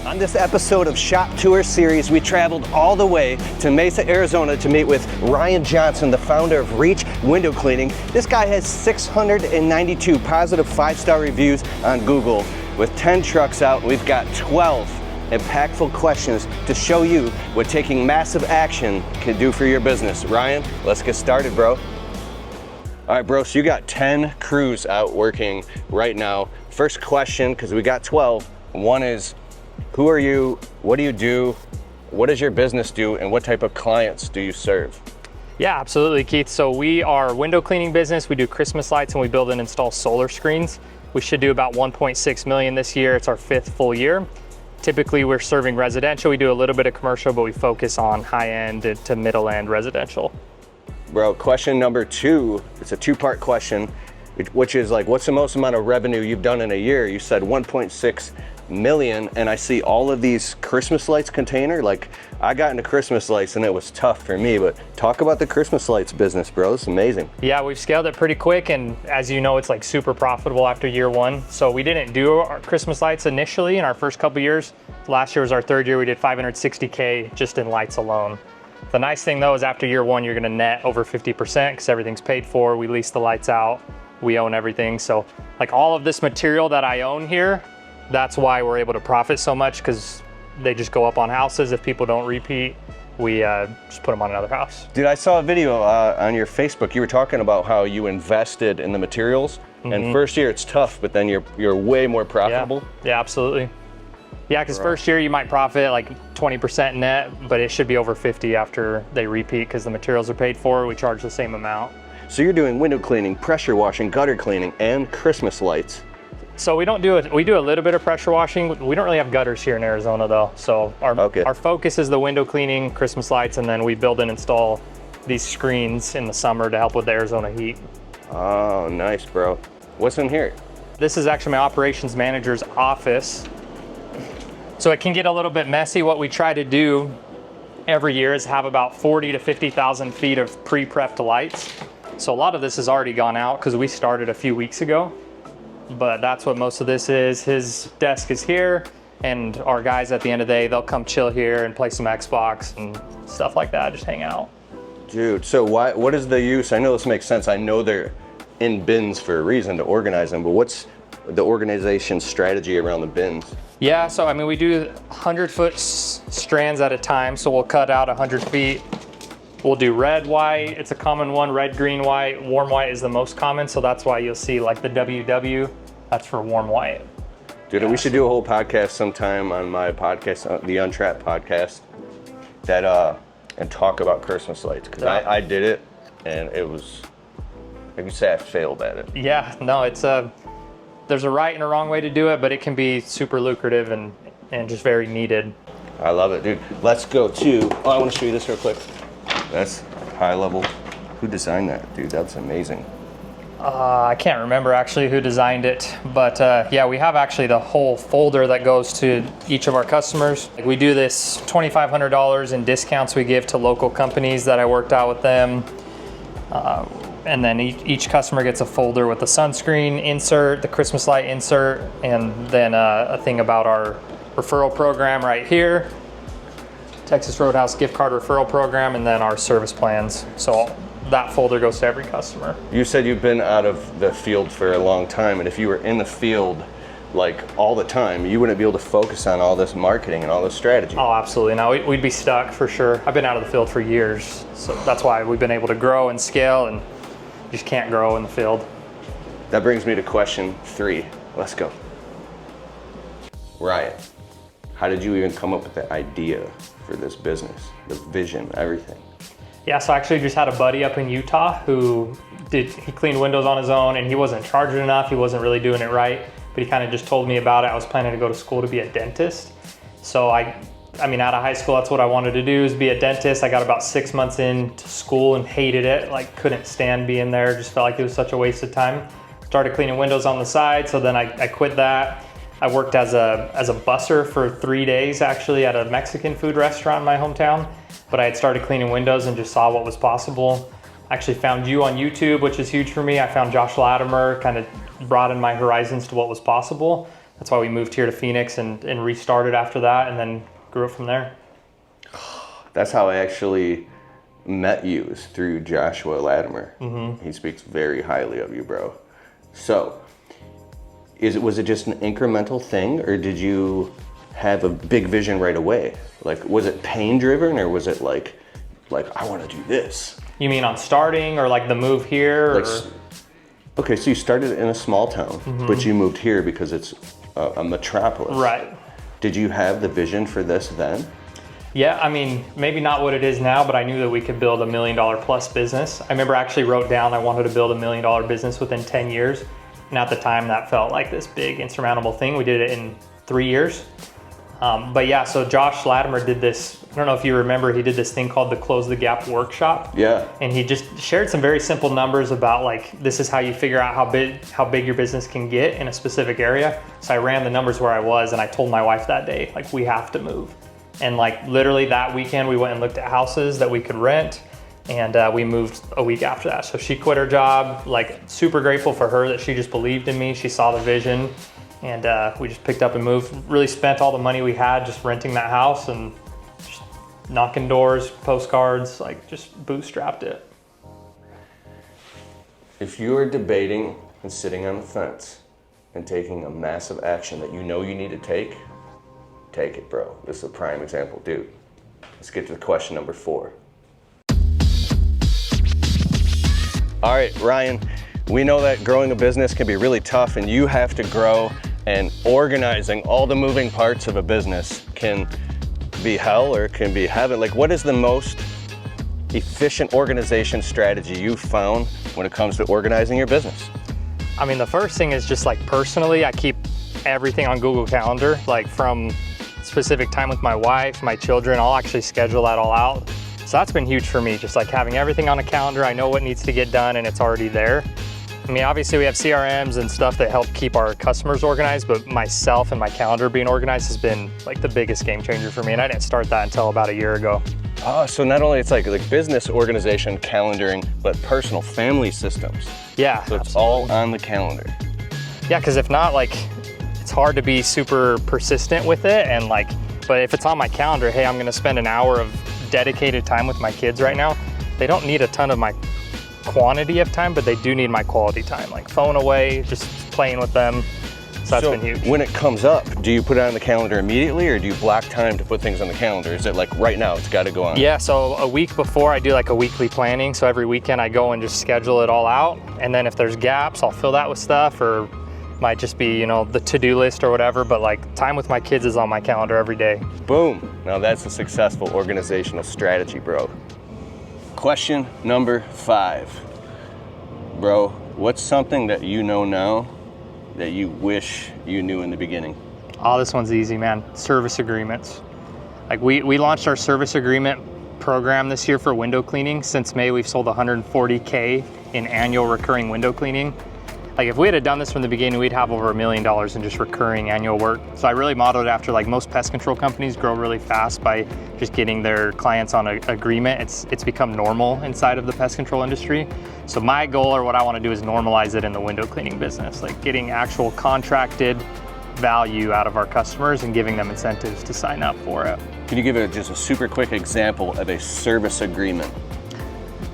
On this episode of Shop Tour Series, we traveled all the way to Mesa, Arizona to meet with Ryan Johnson, the founder of Reach Window Cleaning. This guy has 692 positive 5-star reviews on Google. With 10 trucks out, we've got 12 impactful questions to show you what taking massive action can do for your business. Ryan, let's get started, bro. All right, bro, so you got 10 crews out working right now. First question, because we got 12. One is, who are you? What do you do? What does your business do? And what type of clients do you serve? Yeah, absolutely, Keith. So we are a window cleaning business. We do Christmas lights and we build and install solar screens. We should do about 1.6 million this year. It's our 5th full year. Typically, we're serving residential. We do a little bit of commercial, but we focus on high-end to middle-end residential. Bro, question number 2, it's a 2-part question, which is like, what's the most amount of revenue you've done in a year? You said 1.6 million, and I see all of these Christmas lights container. Like, I got into Christmas lights and it was tough for me, but talk about the Christmas lights business, bro. It's amazing. Yeah, we've scaled it pretty quick, and as you know, it's like super profitable after year 1. So we didn't do our Christmas lights initially in our first couple years. Last year was our 3rd year. We did 560K just in lights alone. The nice thing though is after year 1, you're gonna net over 50% because everything's paid for. We lease the lights out, we own everything. So like all of this material that I own here, that's why we're able to profit so much, because they just go up on houses. If people don't repeat, we just put them on another house. Dude, I saw a video on your Facebook. You were talking about how you invested in the materials, and first year it's tough, but then you're way more profitable. Yeah, absolutely. Yeah, because first year you might profit like 20% net, but it should be over 50 after they repeat because the materials are paid for. We charge the same amount. So you're doing window cleaning, pressure washing, gutter cleaning, and Christmas lights. So we don't do it. We do a little bit of pressure washing. We don't really have gutters here in Arizona though. So our focus is the window cleaning, Christmas lights, and then we build and install these screens in the summer to help with the Arizona heat. Oh, nice, bro. What's in here? This is actually my operations manager's office. So it can get a little bit messy. What we try to do every year is have about 40 to 50,000 feet of pre-prepped lights. So a lot of this has already gone out because we started a few weeks ago. But that's what most of this is. His desk is here, and our guys at the end of the day, they'll come chill here and play some Xbox and stuff like that, just hang out. Dude, so what is the use? I know this makes sense. I know they're in bins for a reason to organize them, but what's the organization strategy around the bins? Yeah, so I mean, we do 100-foot strands at a time. So we'll cut out 100 feet. We'll do red, white, it's a common one, red, green, white. Warm white is the most common, so that's why you'll see like the WW, that's for warm white. Dude, we should do a whole podcast sometime on my podcast, the Untrapped podcast, and talk about Christmas lights, because I did it, and it was, like you say, I failed at it. Yeah, no, it's there's a right and a wrong way to do it, but it can be super lucrative and just very needed. I love it, dude. Let's go to, I want to show you this real quick. That's high level. Who designed that, dude? That's amazing. I can't remember actually who designed it, but yeah, we have actually the whole folder that goes to each of our customers. Like, we do this $2,500 in discounts we give to local companies that I worked out with them. And then each customer gets a folder with the sunscreen insert, the Christmas light insert, and then a thing about our referral program right here. Texas Roadhouse gift card referral program, and then our service plans. So that folder goes to every customer. You said you've been out of the field for a long time, and if you were in the field like all the time, you wouldn't be able to focus on all this marketing and all this strategy. Oh, absolutely. No, we'd be stuck for sure. I've been out of the field for years, so that's why we've been able to grow and scale, and just can't grow in the field. That brings me to question 3. Let's go. Ryan, how did you even come up with the idea for this business, the vision, everything? Yeah, so I actually just had a buddy up in Utah who he cleaned windows on his own, and he wasn't charging enough. He wasn't really doing it right, but he kind of just told me about it. I was planning to go to school to be a dentist. So I mean, out of high school, that's what I wanted to do, is be a dentist. I got about 6 months into school and hated it. Like, couldn't stand being there. Just felt like it was such a waste of time. Started cleaning windows on the side. So then I quit that. I worked as a busser for 3 days actually at a Mexican food restaurant in my hometown. But I had started cleaning windows and just saw what was possible. I actually found you on YouTube, which is huge for me. I found Josh Latimer, kind of broadened my horizons to what was possible. That's why we moved here to Phoenix and restarted after that, and then grew it from there. That's how I actually met you, is through Joshua Latimer. He speaks very highly of you, bro. So, was it just an incremental thing, or did you have a big vision right away? Like, was it pain driven, or was it like I want to do this? You mean on starting, or like the move here? Like, okay, so you started in a small town, but you moved here because it's a metropolis. Right. Did you have the vision for this then? Yeah, I mean, maybe not what it is now, but I knew that we could build $1 million plus business. I remember I actually wrote down I wanted to build $1 million business within 10 years. And at the time that felt like this big insurmountable thing. We did it in 3 years. But yeah, so Josh Latimer did this, I don't know if you remember, he did this thing called the Close the Gap workshop. Yeah. And he just shared some very simple numbers about like, this is how you figure out how big your business can get in a specific area. So I ran the numbers where I was, and I told my wife that day, like, we have to move. And like literally that weekend we went and looked at houses that we could rent, and we moved a week after that. So she quit her job, like super grateful for her that she just believed in me. She saw the vision, and we just picked up and moved. Really spent all the money we had just renting that house and just knocking doors, postcards, like just bootstrapped it. If you are debating and sitting on the fence and taking a massive action that you know you need to take it, bro. This is a prime example, dude. Let's get to question number 4. All right, Ryan, we know that growing a business can be really tough, and you have to grow, and organizing all the moving parts of a business can be hell or it can be heaven. Like, what is the most efficient organization strategy you've found when it comes to organizing your business? I mean, the first thing is just like personally, I keep everything on Google Calendar, like from specific time with my wife, my children. I'll actually schedule that all out. So that's been huge for me, just like having everything on a calendar. I know what needs to get done and it's already there. I mean, obviously we have CRMs and stuff that help keep our customers organized, but myself and my calendar being organized has been like the biggest game changer for me. And I didn't start that until about a year ago. Oh, so not only it's like business organization, calendaring, but personal family systems. Yeah, so it's all on the calendar. Yeah, because if not, like, it's hard to be super persistent with it. And like, but if it's on my calendar, hey, I'm gonna spend an hour of dedicated time with my kids right now. They don't need a ton of my quantity of time, but they do need my quality time, like phone away, just playing with them. So that's been huge. When it comes up, do you put it on the calendar immediately, or do you block time to put things on the calendar? Is it like right now, it's gotta go on? Yeah, so a week before I do like a weekly planning. So every weekend I go and just schedule it all out. And then if there's gaps, I'll fill that with stuff, or might just be, you know, the to-do list or whatever, but like time with my kids is on my calendar every day. Boom, now that's a successful organizational strategy, bro. Question number 5. Bro, what's something that you know now that you wish you knew in the beginning? Oh, this one's easy, man. Service agreements. Like we launched our service agreement program this year for window cleaning. Since May, we've sold 140K in annual recurring window cleaning. Like if we had done this from the beginning, we'd have over $1 million in just recurring annual work. So I really modeled it after like most pest control companies grow really fast by just getting their clients on an agreement. It's become normal inside of the pest control industry. So my goal, or what I want to do, is normalize it in the window cleaning business, like getting actual contracted value out of our customers and giving them incentives to sign up for it. Can you give just a super quick example of a service agreement?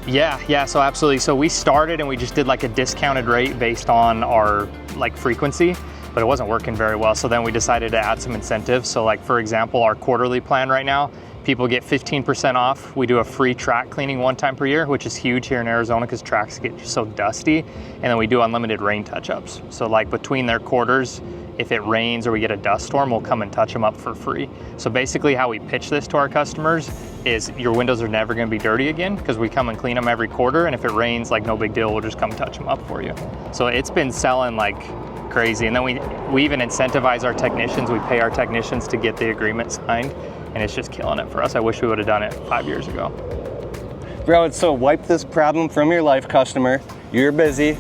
Yeah, so absolutely. So we started and we just did like a discounted rate based on our like frequency, but it wasn't working very well. So then we decided to add some incentives. So like, for example, our quarterly plan right now, people get 15% off. We do a free track cleaning 1 time per year, which is huge here in Arizona because tracks get so dusty. And then we do unlimited rain touch-ups. So like between their quarters, if it rains or we get a dust storm, we'll come and touch them up for free. So basically how we pitch this to our customers is your windows are never gonna be dirty again because we come and clean them every quarter, and if it rains, like no big deal, we'll just come touch them up for you. So it's been selling like crazy. And then we even incentivize our technicians. We pay our technicians to get the agreement signed, and it's just killing it for us. I wish we would have done it 5 years ago. Bro, so wipe this problem from your life, customer. You're busy.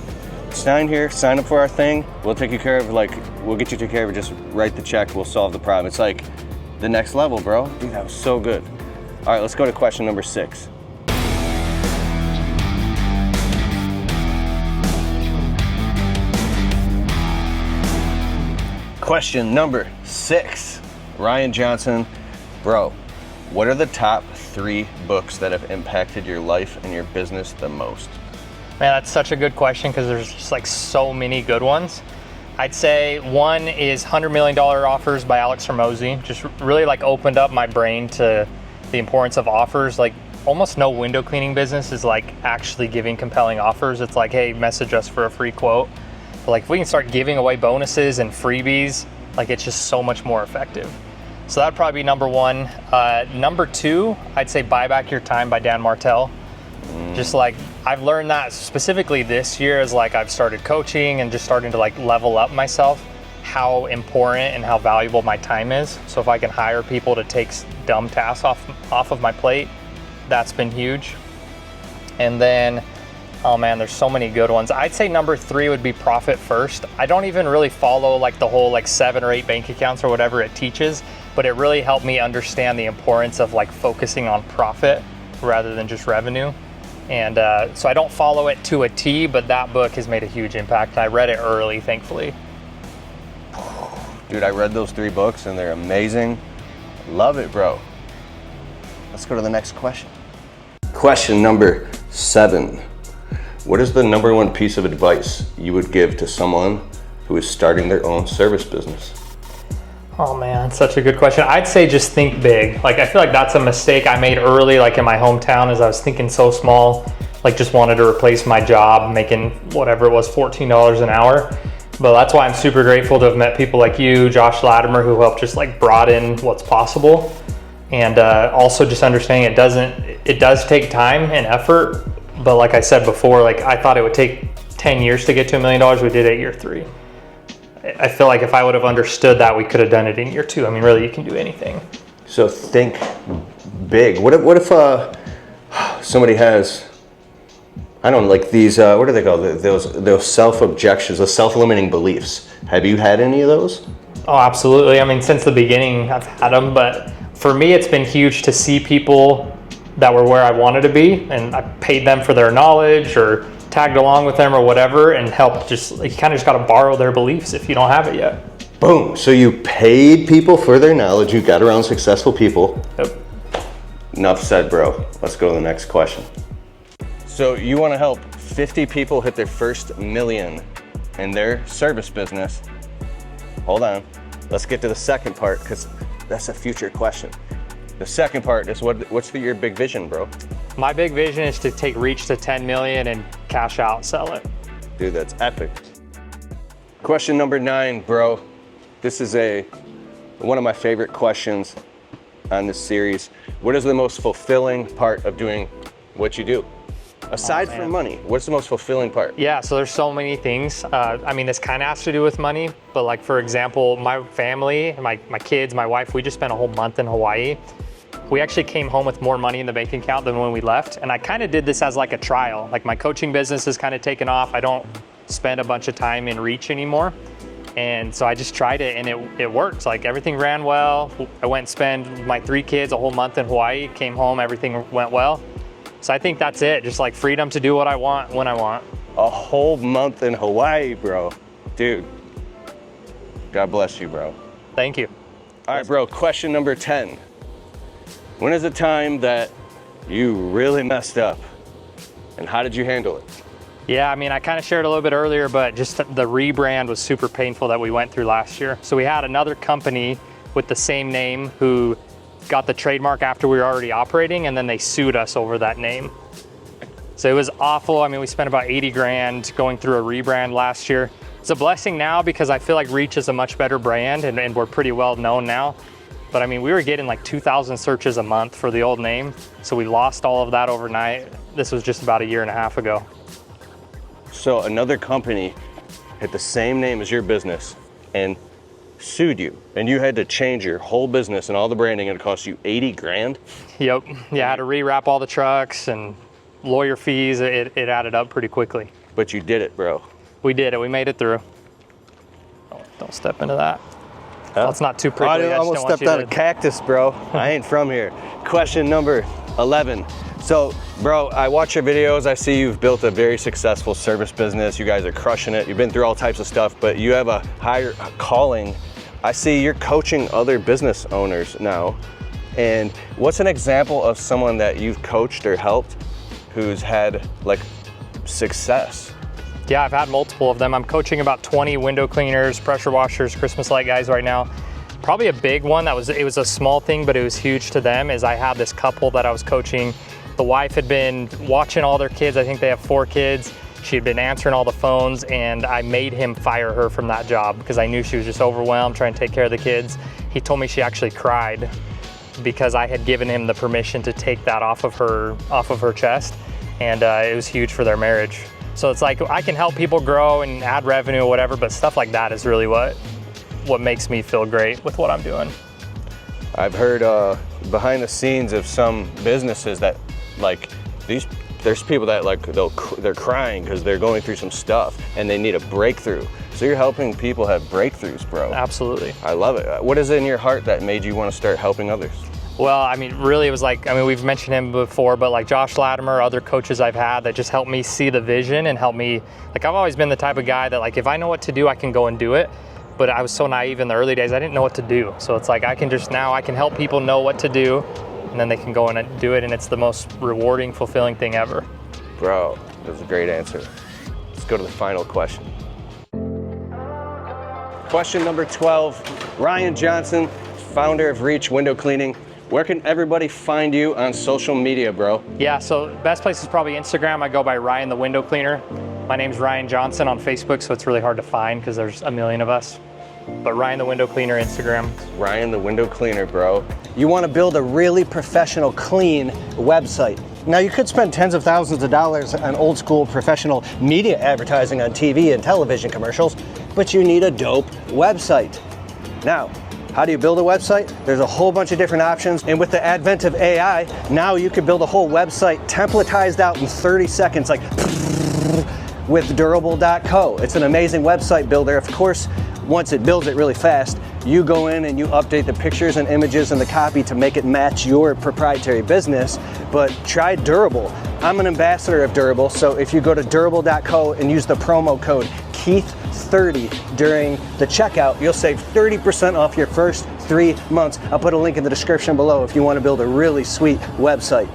Sign here, sign up for our thing. We'll take you care of, like, we'll get you taken care of. Just write the check, we'll solve the problem. It's like the next level, bro. Dude, that was so good. All right, let's go to question number 6. Question number 6, Ryan Johnson. Bro, what are the top 3 books that have impacted your life and your business the most? Man, that's such a good question because there's just like so many good ones. I'd say one is $100 Million Offers by Alex Hormozi. Just really like opened up my brain to the importance of offers. Like almost no window cleaning business is like actually giving compelling offers. It's like, hey, message us for a free quote. But like if we can start giving away bonuses and freebies, like it's just so much more effective. So that'd probably be number 1. Number 2, I'd say Buy Back Your Time by Dan Martell. Just like I've learned that specifically this year as like I've started coaching and just starting to like level up myself, how important and how valuable my time is. So if I can hire people to take dumb tasks off of my plate, that's been huge. And then, oh man, there's so many good ones. I'd say number 3 would be Profit First. I don't even really follow like the whole like 7 or 8 bank accounts or whatever it teaches, but it really helped me understand the importance of like focusing on profit rather than just revenue. And so I don't follow it to a T, but that book has made a huge impact. I read it early, thankfully. Dude, I read those 3 books and they're amazing. Love it, bro. Let's go to the next question. Question number 7. What is the number 1 piece of advice you would give to someone who is starting their own service business? Oh man, such a good question. I'd say just think big. Like I feel like that's a mistake I made early, like in my hometown, as I was thinking so small, like just wanted to replace my job making whatever it was, $14 an hour. But that's why I'm super grateful to have met people like you, Josh Latimer, who helped just like broaden what's possible. And also just understanding it does take time and effort. But like I said before, like I thought it would take 10 years to get to $1 million. We did it year 3. I feel like if I would have understood that, we could have done it in year 2. I mean, really, you can do anything. So think big. What if somebody has, I don't know, like these, what are they called? Those self-objections, those self-limiting beliefs. Have you had any of those? Oh, absolutely. I mean, since the beginning, I've had them. But for me, it's been huge to see people that were where I wanted to be, and I paid them for their knowledge or tagged along with them or whatever, and helped just, like, you kind of just got to borrow their beliefs if you don't have it yet. Boom. So you paid people for their knowledge. You got around successful people. Yep. Enough said, bro. Let's go to the next question. So you want to help 50 people hit their first million in their service business. Hold on. Let's get to the second part because that's a future question. The second part is what's your big vision, bro? My big vision is to take Reach to 10 million and cash out, sell it. Dude, that's epic. Question number 9, bro. This is one of my favorite questions on this series. What is the most fulfilling part of doing what you do? Aside from money, what's the most fulfilling part? Yeah, so there's so many things. I mean, this kind of has to do with money, but like, for example, my family, my kids, my wife, we just spent a whole month in Hawaii. We actually came home with more money in the bank account than when we left. And I kind of did this as like a trial. Like my coaching business has kind of taken off. I don't spend a bunch of time in Reach anymore. And so I just tried it and it worked. Like everything ran well. I went and spent my 3 kids a whole month in Hawaii, came home, everything went well. So I think that's it. Just like freedom to do what I want when I want. A whole month in Hawaii, bro. Dude, God bless you, bro. Thank you. All right, bro, question number 10. When is the time that you really messed up and how did you handle it? Yeah, I mean, I kind of shared a little bit earlier, but just the rebrand was super painful that we went through last year. So we had another company with the same name who got the trademark after we were already operating, and then they sued us over that name. So it was awful. I mean, we spent about 80 grand going through a rebrand last year. It's a blessing now because I feel like Reach is a much better brand and we're pretty well known now. But I mean, we were getting like 2,000 searches a month for the old name. So we lost all of that overnight. This was just about a year and a half ago. So another company had the same name as your business and sued you, and you had to change your whole business and all the branding, and it cost you 80 grand? Yep. Yeah, I had to rewrap all the trucks and lawyer fees. It added up pretty quickly. But you did it, bro. We did it. We made it through. Don't step into that. Well, it's not too prickly. I almost stepped on a cactus, bro. I ain't from here. Question number 11. So, bro, I watch your videos. I see you've built a very successful service business. You guys are crushing it. You've been through all types of stuff, but you have a higher calling I see you're coaching other business owners now. And what's an example of someone that you've coached or helped who's had like success? Yeah, I've had multiple of them. I'm coaching about 20 window cleaners, pressure washers, Christmas light guys right now. Probably a big one it was a small thing, but it was huge to them, is I had this couple that I was coaching. The wife had been watching all their kids. I think they have 4 kids. She had been answering all the phones, and I made him fire her from that job because I knew she was just overwhelmed trying to take care of the kids. He told me she actually cried because I had given him the permission to take that off of her chest, and it was huge for their marriage. So it's like I can help people grow and add revenue or whatever, but stuff like that is really what makes me feel great with what I'm doing. I've heard behind the scenes of some businesses that like there's people that like they're crying because they're going through some stuff and they need a breakthrough. So you're helping people have breakthroughs, bro. Absolutely. I love it. What is it in your heart that made you want to start helping others? Well, I mean, really it was like, I mean, we've mentioned him before, but like Josh Latimer, other coaches I've had that just helped me see the vision and help me, like I've always been the type of guy that like, if I know what to do, I can go and do it. But I was so naive in the early days, I didn't know what to do. So it's like, I can help people know what to do, and then they can go and do it, and it's the most rewarding, fulfilling thing ever. Bro, that was a great answer. Let's go to the final question. Question number 12, Ryan Johnson, founder of Reach Window Cleaning. Where can everybody find you on social media, bro? Yeah, so best place is probably Instagram. I go by Ryan the Window Cleaner. My name's Ryan Johnson on Facebook, so it's really hard to find because there's a million of us. But Ryan the Window Cleaner, Instagram. Ryan the Window Cleaner, bro. You want to build a really professional, clean website. Now, you could spend tens of thousands of dollars on old school professional media advertising on TV and television commercials, but you need a dope website. Now, how do you build a website? There's a whole bunch of different options, and with the advent of AI, now you could build a whole website templatized out in 30 seconds, like with durable.co. It's an amazing website builder. Of course, once it builds it really fast, you go in and you update the pictures and images and the copy to make it match your proprietary business, but try Durable. I'm an ambassador of Durable, so if you go to durable.co and use the promo code Keith30 during the checkout, you'll save 30% off your first 3 months. I'll put a link in the description below if you want to build a really sweet website.